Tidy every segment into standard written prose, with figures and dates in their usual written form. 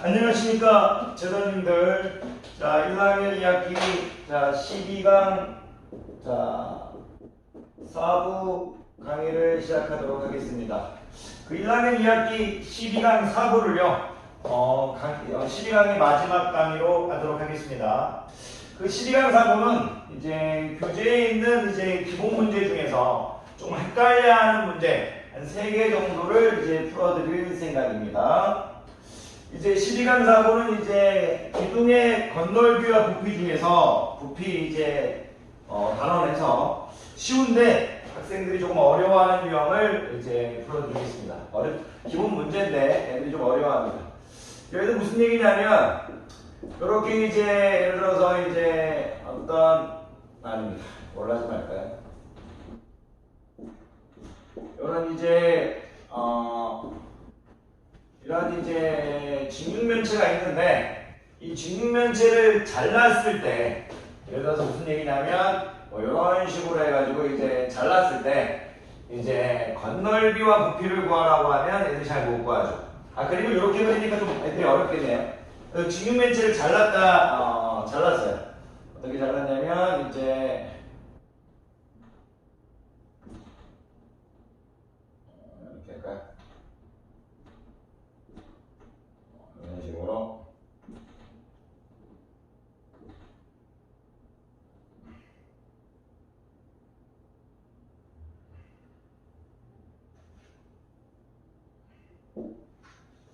안녕하십니까 재단님들. 자 1학년 2학기 자 12강 자 4부 강의를 시작하도록 하겠습니다. 그 1학년 2학기 12강 4부를요 12강의 마지막 강의로 하도록 하겠습니다. 그 12강 4부는 이제 교재에 있는 이제 기본 문제 중에서 좀 헷갈려하는 문제 한 3개 정도를 이제 풀어드릴 생각입니다. 이제 12강 4부는 이제 기둥의 건널비와 부피 중에서 부피 이제 단원에서 쉬운데 학생들이 조금 어려워하는 유형을 이제 풀어드리겠습니다. 기본 문제인데 애들이 좀 어려워합니다. 여기서 무슨 얘기냐면 이렇게 이제 예를 들어서 이제 아닙니다. 뭘로 하지 말까요? 이런 이제 이런 이제 직육면체가 있는데 이 직육면체를 잘랐을 때 예를 들어서 무슨 얘기냐면 이런 식으로 해가지고 이제 잘랐을 때 이제 건널비와 부피를 구하라고 하면 애들이 잘 못 구하죠. 그림을 이렇게 그리니까 좀 애들이 어렵겠네요. 직육면체를 잘랐어요. 어떻게 잘랐냐면 이제 이렇게 할까요? 이런 식으로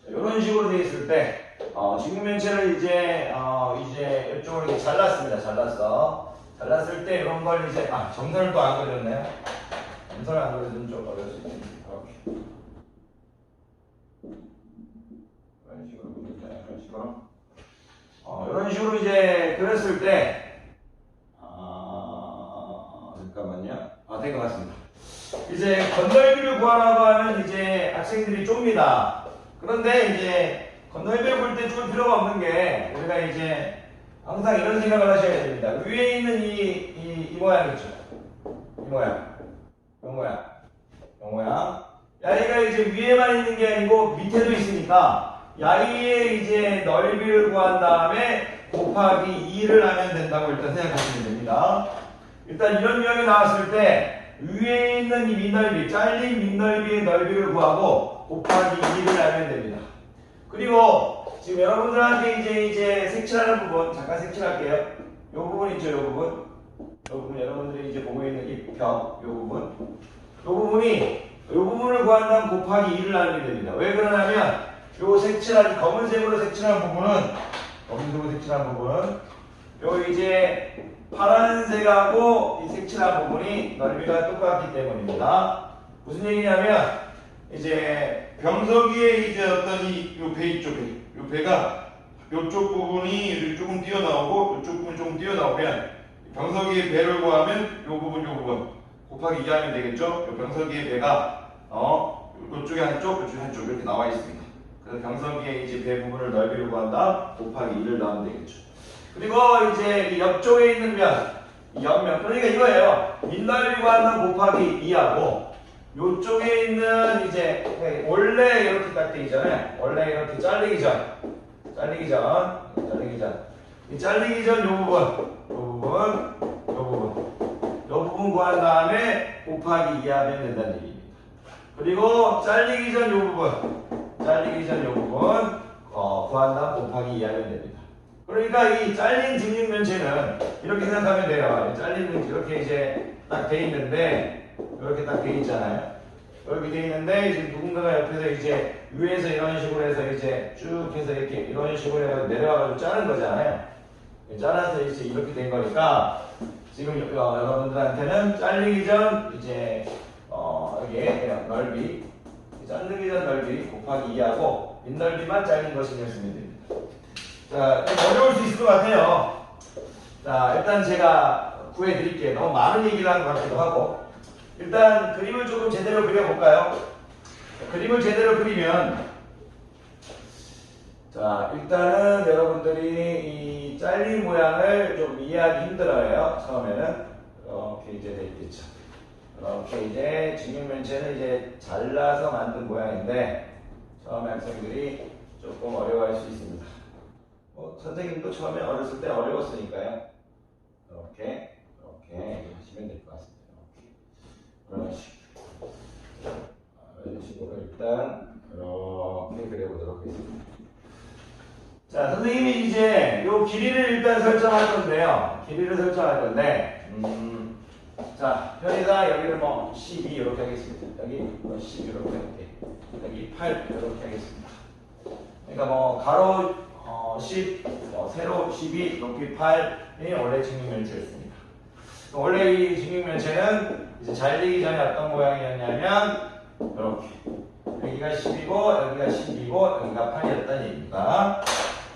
이런 식으로 되어 있을 때 직육면체를 이제 이쪽으로 이렇게 잘랐습니다. 잘랐을 때 이런 걸 이제 점선을 또 안 그렸네요. 점선을 안 그려도 좀 어려울 수 있겠네요. 이런 식으로 이제 그렸을 때 잠깐만요. 된 것 같습니다. 이제 건널비를 구하라고 하면 이제 학생들이 좁니다. 그런데 이제 건널비를 볼 때 줄 필요가 없는 게 우리가 이제 항상 이런 생각을 하셔야 됩니다. 위에 있는 이 모양 있죠? 이 모양. 야이가 이제 위에만 있는 게 아니고 밑에도 있으니까 야이의 이제 넓이를 구한 다음에 곱하기 2를 하면 된다고 일단 생각하시면 됩니다. 일단 이런 유형이 나왔을 때 위에 있는 이 밑넓이, 잘린 밑넓이의 넓이를 구하고 곱하기 2를 하면 됩니다. 그리고 지금 여러분들한테 이제 색칠하는 부분, 잠깐 색칠할게요. 이 부분 있죠, 이 부분 여러분들이 이제 보고 있는 이 벽, 이 부분을 구한 다음 곱하기 2를 하면 됩니다. 왜 그러냐면 검은색으로 색칠한 부분은 요 이제 파란색하고 이 색칠한 부분이 넓이가 똑같기 때문입니다. 무슨 얘기냐면 이제 병석 위에 이제 요 배 있죠, 요 배가 요쪽 부분이 조금 띄어나오고 요쪽 부분이 조금 띄어나오면 병석 위에 배를 구하면 요 부분 곱하기 2 하면 되겠죠? 요 병석 위에 배가 요쪽에 한쪽 이렇게 나와 있습니다. 그래서 병석 위에 이제 배 부분을 넓이를 구한다 곱하기 2를 넣으면 되겠죠. 그리고 이제 이 옆쪽에 있는 옆면 그러니까 이거예요. 밑넓이 구한다 곱하기 2하고 요쪽에 있는 이제 원래 이렇게 딱 돼 있잖아요. 원래 이렇게 잘리기 전 요 부분 구한 다음에 곱하기 2 하면 된다는 얘기입니다. 그리고 잘리기 전 요 부분 구한 다음 곱하기 2 하면 됩니다. 그러니까 이 잘린 직육면체는 이렇게 생각하면 돼요. 잘린 이렇게 이제 딱 돼 있는데 이렇게 딱 돼 있잖아요. 이렇게 돼 있는데 이제 누군가가 옆에서 이제 위에서 이런 식으로 해서 이제 쭉 해서 이렇게 이런 식으로 해서 내려와가지고 자른 거잖아요. 잘라서 이제 이렇게 된 거니까 지금 여러분들한테는 잘리기 전 이제 여기에 넓이 자르기 전 넓이 곱하기 2하고 밑넓이만 잘린 것을 내주면 됩니다. 자, 좀 어려울 수 있을 것 같아요. 자, 일단 제가 구해드릴게요. 너무 많은 얘기를 한 것 같기도 하고. 일단 그림을 조금 제대로 그려볼까요? 그림을 제대로 그리면 자, 일단은 여러분들이 이 잘린 모양을 좀 이해하기 힘들어요. 처음에는 이렇게 이제 돼 있겠죠. 이렇게 이제 직육면체는 이제 잘라서 만든 모양인데 처음에 학생들이 조금 어려워할 수 있습니다. 선생님도 처음에 어렸을 때 어려웠으니까요. 이렇게 하시면 될 것 같습니다. 이런 식으로 일단 이렇게 그려보도록 하겠습니다. 자, 선생님이 이제 요 길이를 일단 설정할 건데요. 길이를 설정할 건데, 자, 편의상 여기를 뭐 12 이렇게 하겠습니다. 여기 뭐 10 이렇게 할게. 여기 8 이렇게 하겠습니다. 그러니까 뭐 가로 10, 세로 12, 높이 8이 원래 직육면체였습니다. 원래 이 직육면체는 이제 잘리기 전에 어떤 모양이었냐면 이렇게 여기가 10이고 여기가 12고 여기가 8이었다는 얘기입니다.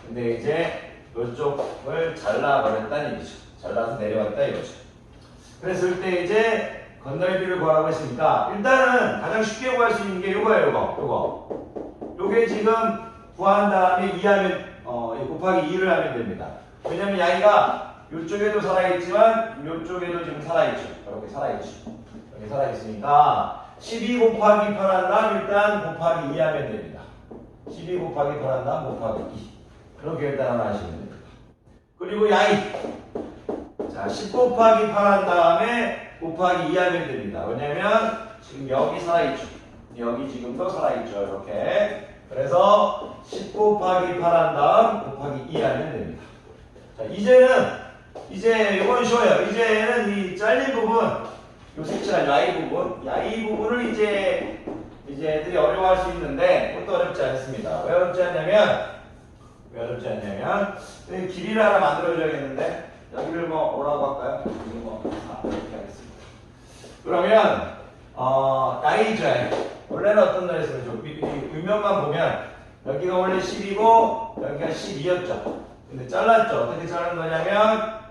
근데 이제 이쪽을 잘라버렸다는 얘기죠. 잘라서 내려왔다 이거죠. 그랬을 때 이제 건널비를 구하라고 했으니까 일단은 가장 쉽게 구할 수 있는 게 요거예요. 요게 지금 구한 다음에 2하면 곱하기 2를 하면 됩니다. 왜냐면 양이가 이쪽에도 살아있지만 이쪽에도 지금 살아있죠. 이렇게 살아있죠. 이렇게 살아있으니까 12 곱하기 8 한 다음 일단 곱하기 2 하면 됩니다. 12 곱하기 8 한 다음 곱하기 2. 그렇게 일단 하시면 됩니다. 그리고 양이 자, 10 곱하기 8 한 다음에 곱하기 2 하면 됩니다. 왜냐면 지금 여기 살아있죠. 여기 지금도 살아있죠. 이렇게. 그래서 10 곱하기 8 한 다음 곱하기 2 하면 됩니다. 자, 이제 이건 쉬워요. 이제는 이 잘린 부분, 요 색칠한 야이 부분을 이제 애들이 어려워할 수 있는데 그것도 어렵지 않습니다. 왜 어렵지 않냐면 길이를 하나 만들어줘야겠는데 여기를 뭐라고 할까요? 이렇게 하겠습니다. 그러면 야이죠. 원래는 어떤 놈이었어요? 윗면만 보면 여기가 원래 10이고 여기가 12였죠. 근데 잘랐죠. 어떻게 자른 거냐면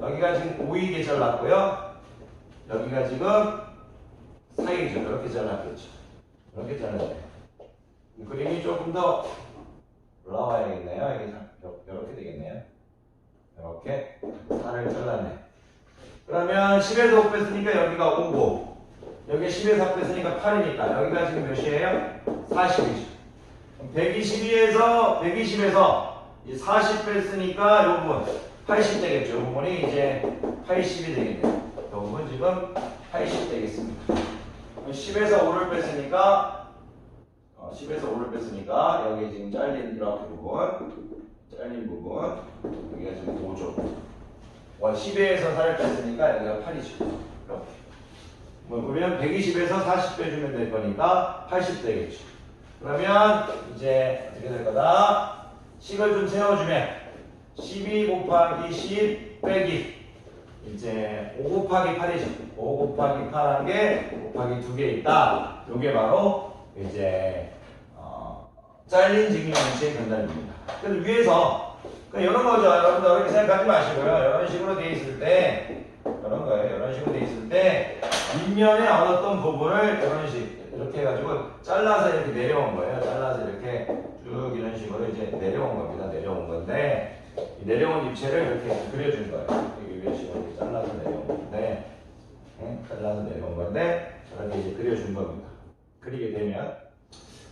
여기가 지금 5이게 잘랐고요. 여기가 지금 4이죠. 이렇게 잘랐겠죠. 이렇게 잘랐네요. 그림이 조금 더 올라와야겠네요. 이렇게 되겠네요. 이렇게 4를 잘랐네. 그러면 10에서 5 뺐으니까 여기가 5고 여기 10에서 4 뺐으니까 8이니까 여기가 지금 몇이에요? 40이죠. 120에서 40 뺐으니까 이 부분 80 되겠죠. 이 부분이 이제 80이 되겠네요. 이 부분 지금 80 되겠습니다. 10에서 5를 뺐으니까 여기 지금 잘린 부분 여기가 지금 5죠. 10에서 4를 뺐으니까 여기가 8이죠. 이렇게. 그러면 120에서 40 빼주면 될 거니까 80 되겠죠. 그러면 이제 어떻게 될 거다? 식을 좀 세워주면 12 곱하기 10 빼기 이제 5 곱하기 8이죠. 5 곱하기 8 한 개 곱하기 2개 있다. 요게 바로 이제 잘린 직육면체의 변달입니다. 그래서 위에서 이런 거죠. 여러분들 그렇게 생각하지 마시고요. 이런 식으로 돼 있을 때 이런 거예요. 이런 식으로 돼 있을 때 윗면에 어떤 부분을 이렇게 해가지고 잘라서 이렇게 내려온 거예요. 잘라서 이렇게 쭉 이런 식으로 이제 내려온 겁니다. 내려온 건데 이 내려온 입체를 이렇게 그려준 거예요. 이런 식으로 이렇게 잘라서 내려온 건데 잘라서 내려온 건데 저렇게 이제 그려준 겁니다. 그리게 되면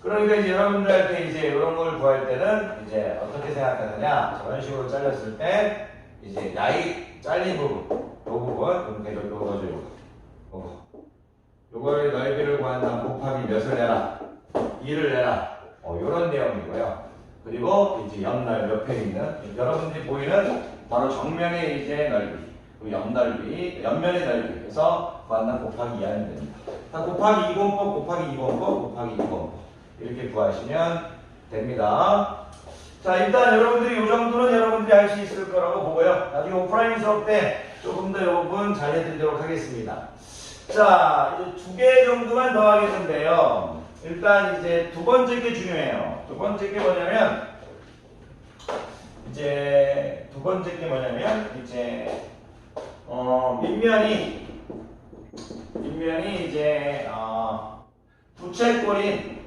그러니까 이제 여러분들한테 이제 이런 걸 구할 때는 이제 어떻게 생각하느냐 저런 식으로 잘렸을 때 이제 야이 잘린 부분 이 부분 이렇게 넣어줘요. 요거를 넓이를 구한다. 곱하기 몇을 내라? 2를 내라. 요런 내용이고요. 그리고 이제 옆에 있는 여러분들이 보이는 바로 정면의 이제 넓이, 옆면의 넓이. 그래서 구한다 곱하기 2 하면 됩니다. 다 곱하기 2공법, 곱하기 2공법, 곱하기 2공법 이렇게 구하시면 됩니다. 자, 일단 여러분들이 이 정도는 여러분들이 할 수 있을 거라고 보고요. 나중에 오프라인 수업 때 조금 더 이 부분 잘 해드리도록 하겠습니다. 자, 이제 2개 정도만 더 하겠는데요. 일단 이제 두 번째 게 중요해요. 두 번째 게 뭐냐면 이제 밑면이 이제 부채꼴인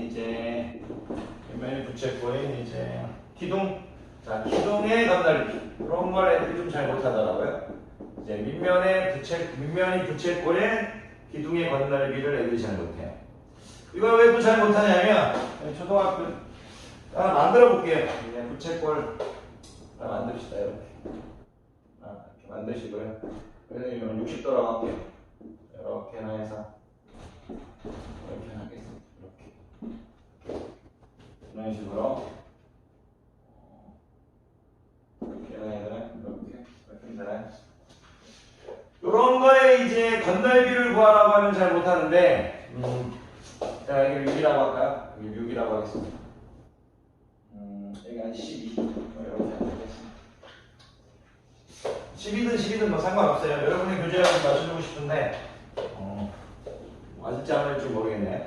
이제 밑면이 부채꼴인 이제 기둥. 자, 기둥의 건널비 그런 걸 애들이 좀 잘 못하더라고요. 이제 밑면이 부채꼴인 기둥의 건널비를 애들이 잘 못해요. 이걸 왜 또 잘 못하냐면 초등학교 하나 만들어 볼게요. 그냥 부채꼴 하나 만듭시다. 이렇게 만드시고요. 그래서 이건 60도라고 할게요. 이렇게나 해서 이렇게 하겠습니다. 이렇게 이런 식으로 이렇게 해야 되나요? 이렇게 되나요? 이런 거에 이제 건널비를 구하라고 하면 잘 못하는데 자, 여기 6이라고 할까요? 여기 6이라고 하겠습니다. 여기 한 12 이렇게 하겠습니다. 10이든 뭐 상관없어요. 여러분의 교재를 맞춰주고 싶은데 맞을지 안 맞을지 모르겠네요.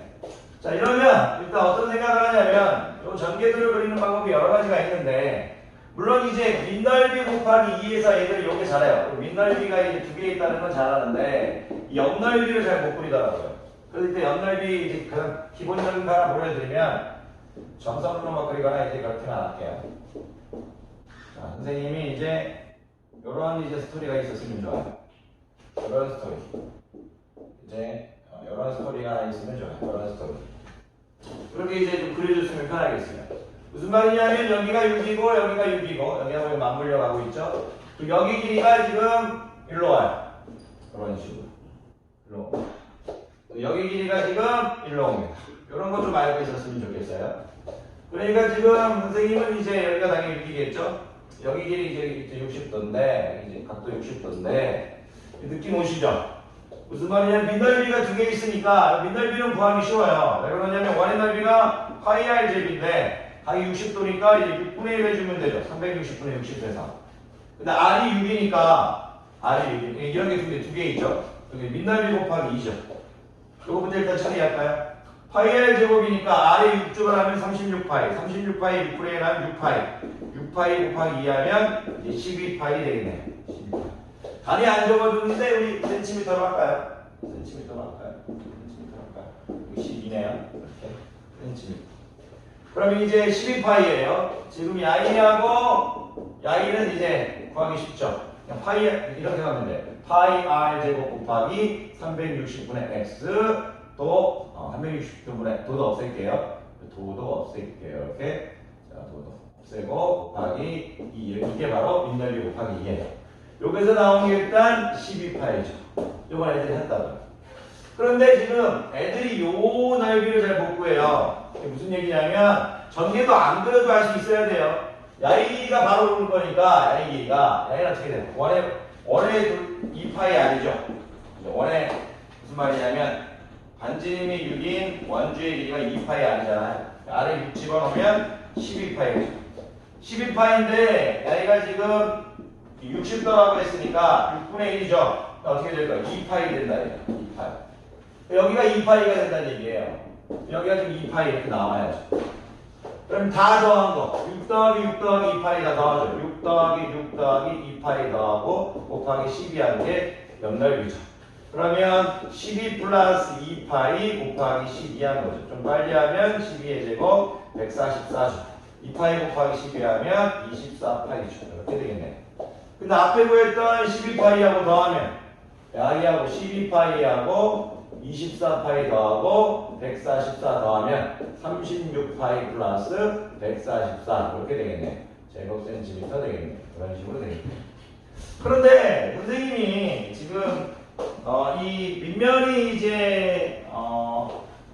자, 이러면 일단 어떤 생각을 하냐면 이 전개도를 그리는 방법이 여러 가지가 있는데 물론 이제 밑넓이 곱하기 2에서 애들이 요게 잘해요. 밑넓이가 이제 두 개 있다는 건 잘하는데 이 옆넓이를 잘 못 그리더라고요. 그래서 이때 옆넓이 이제 가장 기본적인 거 하나 보여드리면 점선으로만 그리거나 이제 그렇게는 안 할게요. 자, 선생님이 이제 요런 이제 스토리가 있었으면 좋아요. 요런 스토리. 이제 요런 스토리가 있으면 좋아요. 요런 스토리. 그렇게 이제 좀 그려줬으면 편하겠어요. 무슨 말이냐면 여기가 6이고 여기가 6이고 여기가 거의 맞물려 가고 있죠. 여기 길이가 지금 일로 와요. 이런 식으로. 일로. 여기 길이가 지금 일로 옵니다. 이런 거 좀 알고 있었으면 좋겠어요. 그러니까 지금 선생님은 이제 여기가 당연히 6이겠죠. 여기 길이 이제 60도인데 이제 각도 60도인데 느낌 오시죠? 무슨 말이냐면 밑넓이가 두 개 있으니까 밑넓이는 구하기 쉬워요. 왜 그러냐면 원의 넓이가 파이 r 제곱인데 각이 60도니까 이제 6분의 1 해주면 되죠. 360분의 60 해서. 근데 r이 6이니까 r이 6 이런 게 두 개 있죠. 여기 밑넓이 곱하기 2죠. 이거부터 일단 처리할까요? 파이 r 제곱이니까 r에 6주를 하면 36파이 36파이 6분의 1 하면 6파이 6파이 곱하기 2 하면 이제 12파이 되겠네요. 12파이. 단위 안 적어줬는데 우리 센티미터로 할까요? 센티미터로 할까요? 센티미터로 할까요? 12네요. 이렇게 센티미터. 그럼 이제 12파이예요. 지금 야이는 이제 구하기 쉽죠. 그냥 파이 이렇게 하면 돼. 파이 r 제곱 곱하기 360분의 x 또 360분의 도도 없앨게요. 도도 없앨게요. 이렇게 자 도도 없애고 곱하기 2 이게 바로 밑넓이 곱하기 2예요. 여기서 나온 게 일단 12파이죠. 요건 애들이 했다고요. 그런데 지금 애들이 요 넓이를 잘 못 구해요. 이게 무슨 얘기냐면 전개도 안 그려도 할 수 있어야 돼요. 야이 길이가 바로 오를 거니까 야이 길이가 야이는 어떻게 돼요? 원의 2파이 아니죠? 원의 무슨 말이냐면 반지름이 6인 원주의 길이가 2파이 아니잖아요. 아래 6 집어넣으면 12파이죠. 12파인데 야이가 지금 60도라고 했으니까 6분의 1이죠. 어떻게 될까요? 2파이 된다. 2파이. 여기가 2파이가 된다는 얘기예요. 여기가 지금 2파이 이렇게 나와야죠. 그럼 다 더한 거. 6 더하기 6 더하기 2파이 다 더하죠. 6 더하기 6 더하기 2파이 더하고 곱하기 12 하는 게 옆넓이죠. 그러면 12 플러스 2파이 곱하기 12 하는 거죠. 좀 빨리 하면 12의 제곱 144죠. 2파이 곱하기 12 하면 24파이죠. 이렇게 되겠네요. 근데 앞에 구했던 12파이하고 더하면 야이하고 12파이하고 24파이 더하고 144 더하면 36파이 플러스 144 이렇게 되겠네. 제곱 센티미터 되겠네. 그런 식으로 되겠네. 그런데 선생님이 지금 이 밑면이 이제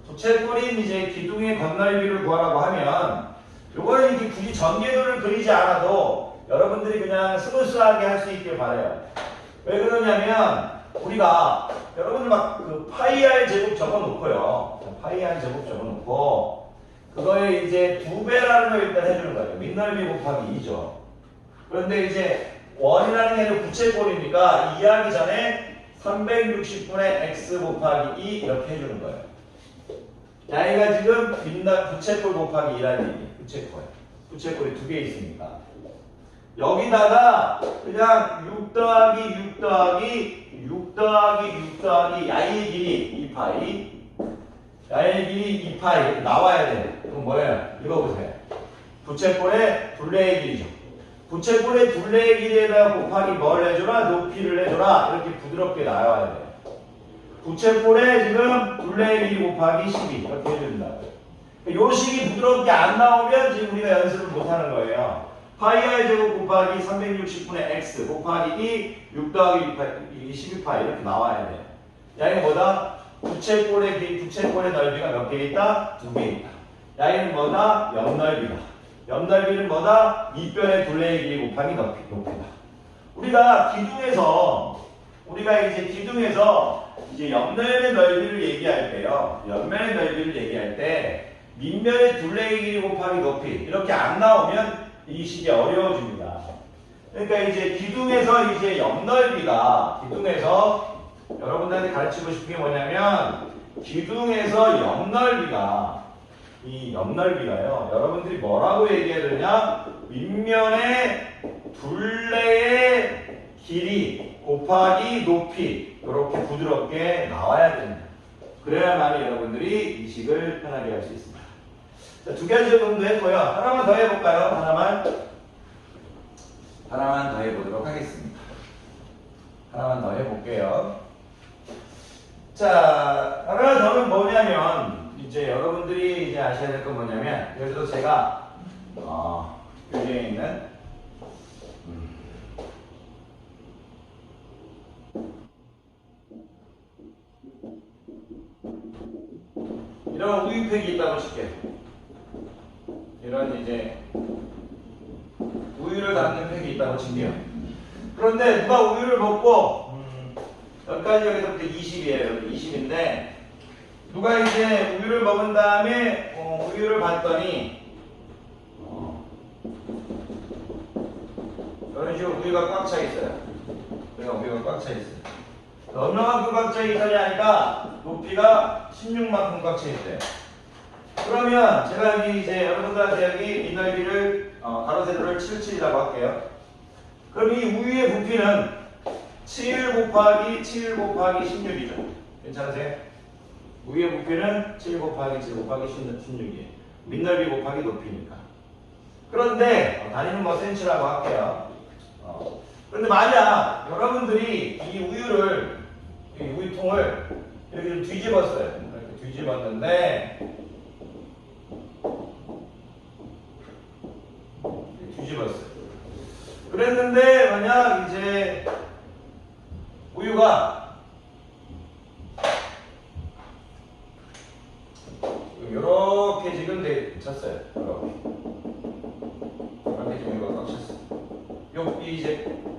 도체꼴인 이제 기둥의 건널비를 구하라고 하면 요거는 이렇게 굳이 전개도를 그리지 않아도 여러분들이 그냥 스무스하게 할 수 있길 바라요. 왜 그러냐면 우리가 여러분들 막 그 파이 r 제곱 적어놓고요. 파이 r 제곱 적어놓고 그거에 이제 2배라는 걸 일단 해주는 거예요. 밑넓이 곱하기 2죠. 그런데 이제 원이라는 게 부채꼴이니까 2 하기 전에 360분의 x 곱하기 2 이렇게 해주는 거예요. 야이가 지금 부채꼴 곱하기 2라는 얘기. 부채꼴이 두 개 있으니까. 여기다가 그냥 6 더하기 6 더하기 6 더하기 6 더하기 야의 길이 2파이 야의 길이 2파이 이렇게 나와야 돼요. 그럼 뭐예요? 읽어보세요. 부채꼴의 둘레의 길이죠. 부채꼴의 둘레의 길이에다가 곱하기 뭘 해줘라? 높이를 해줘라. 이렇게 부드럽게 나와야 돼요. 부채꼴에 지금 둘레의 길이 곱하기 12 이렇게 해줍니다. 요 식이 부드럽게 안 나오면 지금 우리가 연습을 못하는 거예요. 파이의 제곱 곱하기 360분의 x 곱하기 6 더하기 12파이 이렇게 나와야 돼요. 야이는 뭐다? 부채꼴의 넓이가 몇 개 있다? 2개 있다. 야이는 뭐다? 옆넓이다. 옆넓이는 뭐다? 밑변의 둘레의 길이 곱하기 높이다. 우리가 기둥에서 이제 옆면의 넓이를 얘기할 때요. 옆면의 넓이를 얘기할 때 밑면의 둘레의 길이 곱하기 높이 이렇게 안 나오면 이 식이 어려워집니다. 그러니까 이제 기둥에서 이제 기둥에서 여러분들한테 가르치고 싶은 게 뭐냐면 기둥에서 이 옆넓이가요. 여러분들이 뭐라고 얘기해야 되냐? 밑면의 둘레의 길이 곱하기 높이 이렇게 부드럽게 나와야 됩니다. 그래야만 여러분들이 이 식을 편하게 할 수 있습니다. 자, 2가지 정도 했고요. 하나만 더 해볼까요? 하나만 더 해보도록 하겠습니다. 하나만 더 해볼게요. 자, 하나 더는 뭐냐면 이제 여러분들이 이제 아셔야 될 건 뭐냐면 예를 들어서 제가 여기에 있는 이런 우유팩이 있다고 칠게요. 이런 이제 우유를 담는 팩이 있다고 칠게요. 그런데 누가 우유를 먹고 여기까지 여기서부터 20이에요. 20인데 누가 이제 우유를 먹은 다음에 우유를 봤더니 이런 식으로 우유가 꽉 차 있어요. 우유가 꽉 차 있어요. 얼마만큼 꽉 차 있느냐니까 높이가 16만큼 꽉 차 있대요. 그러면 제가 여기 이제 여러분들한테 여기 이 넓이를 가로 세로를 77이라고 할게요. 그럼 이 우유의 부피는 7 곱하기 16이죠. 괜찮으세요? 우유의 부피는 7 곱하기 16이에요. 밑넓이 곱하기 높이니까. 그런데 단위는 뭐 센치라고 할게요. 그런데 만약 여러분들이 이 우유통을 이렇게 좀 뒤집었어요. 이렇게 뒤집었는데 그랬는데 만약 이제 우유가 이렇게 지금 찼어요. 이렇게 지금 우유가 꽉 찼어요. 여기 이제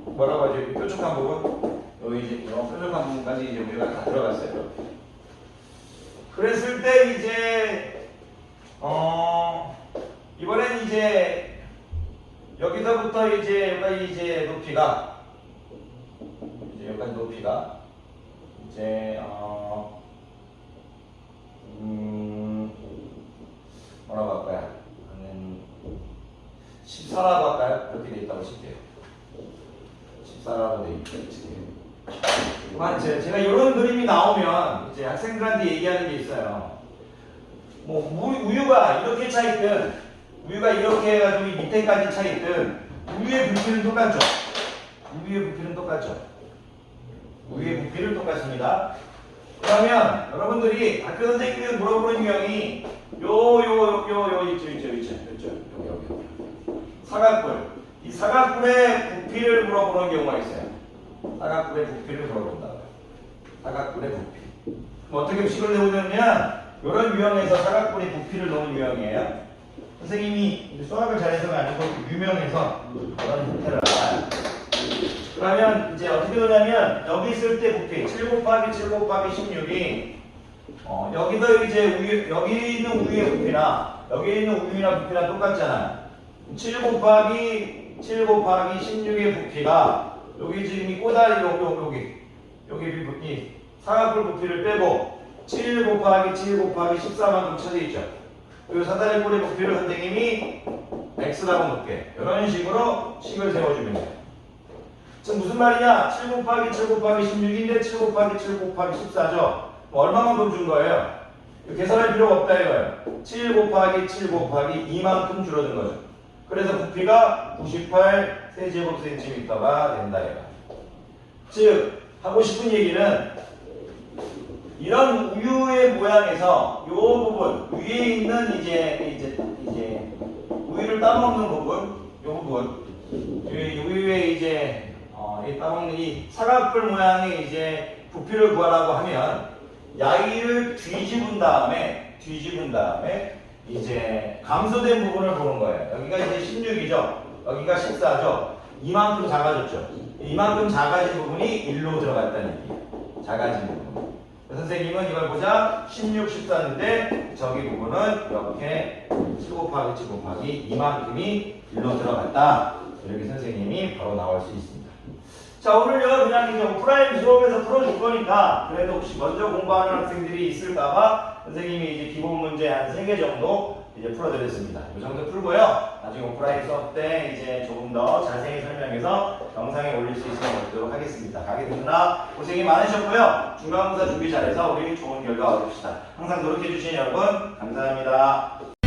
뭐라고 하죠? 뾰족한 부분, 여기 이제 뾰족한 부분까지 이제 우유가 다 들어갔어요. 그랬을 때 이제 이번엔 이제 여기서부터 이제 여기까지 이제 높이가 이제 뭐라고 할까요? 14라고 할까요? 이렇게 돼 있다고 칠게요. 14라고 돼 있죠. 제가 이런 그림이 나오면 이제 학생들한테 얘기하는 게 있어요. 뭐 우유가 이렇게 차 있든 우유가 이렇게 해가지고 밑에까지 차 있든 우유의 부피는 똑같죠. 우유의 부피는 똑같습니다. 그러면 여러분들이 학교 선생님이 물어보는 유형이 있죠. 여기. 사각뿔. 이 사각뿔의 부피를 물어보는 경우가 있어요. 사각뿔의 부피를 물어본다고요. 사각뿔의 부피. 그럼 어떻게 식을 내보냐면 이런 유형에서 사각뿔의 부피를 넣는 유형이에요. 선생님이 수학을 잘해서가 아니고 유명해서 그런 형태를 알아요. 그러면 이제 어떻게 되냐면 여기 있을 때 부피 7 곱하기 16이 여기서 이제 여기 있는 우유의 부피나 여기 있는 우유나 부피랑 똑같잖아요. 7 곱하기 16의 부피가 여기 지금 이 꼬다리 여기 부피 사각뿔 부피를 빼고 7 곱하기 14만큼 쳐져 있죠. 그리고 사다리 꼴의 부피를 선생님이 x라고 놓게 이런 식으로 식을 세워주면 돼요. 지금 무슨 말이냐? 7 곱하기 16인데 7 곱하기 14죠. 얼마만 돈 준 거예요? 계산할 필요가 없다 이거예요. 7 곱하기 2만큼 줄어든 거죠. 그래서 부피가 98 세제곱센티미터가 된다 이거예요. 즉 하고 싶은 얘기는 이런 우유의 모양에서 이 부분 위에 있는 이제 우유를 따먹는 부분, 이 부분 우유에 이제 이 따먹는 이 사각뿔 모양의 이제 부피를 구하라고 하면 야이를 뒤집은 다음에 이제 감소된 부분을 보는 거예요. 여기가 이제 16이죠. 여기가 14죠. 이만큼 작아졌죠. 이만큼 작아진 부분이 1로 들어갔다는 얘기예요. 작아진 부분. 선생님은 이걸 보자. 16, 14인데 저기 부분은 이렇게 7 곱하기 7 곱하기 이만큼이 1로 들어갔다. 이렇게 선생님이 바로 나올 수 있습니다. 자, 오늘요 그냥 이제 오프라인 수업에서 풀어줄 거니까 그래도 혹시 먼저 공부하는 학생들이 있을까봐 선생님이 이제 기본 문제 한 3개 정도 이제 풀어드렸습니다. 이 정도 풀고요. 나중에 오프라인 수업 때 이제 조금 더 자세히 설명해서 영상에 올릴 수 있으면 올리도록 하겠습니다. 가게 되느라 고생이 많으셨고요. 중간고사 준비 잘해서 우리 좋은 결과 얻읍시다. 항상 노력해주신 여러분 감사합니다.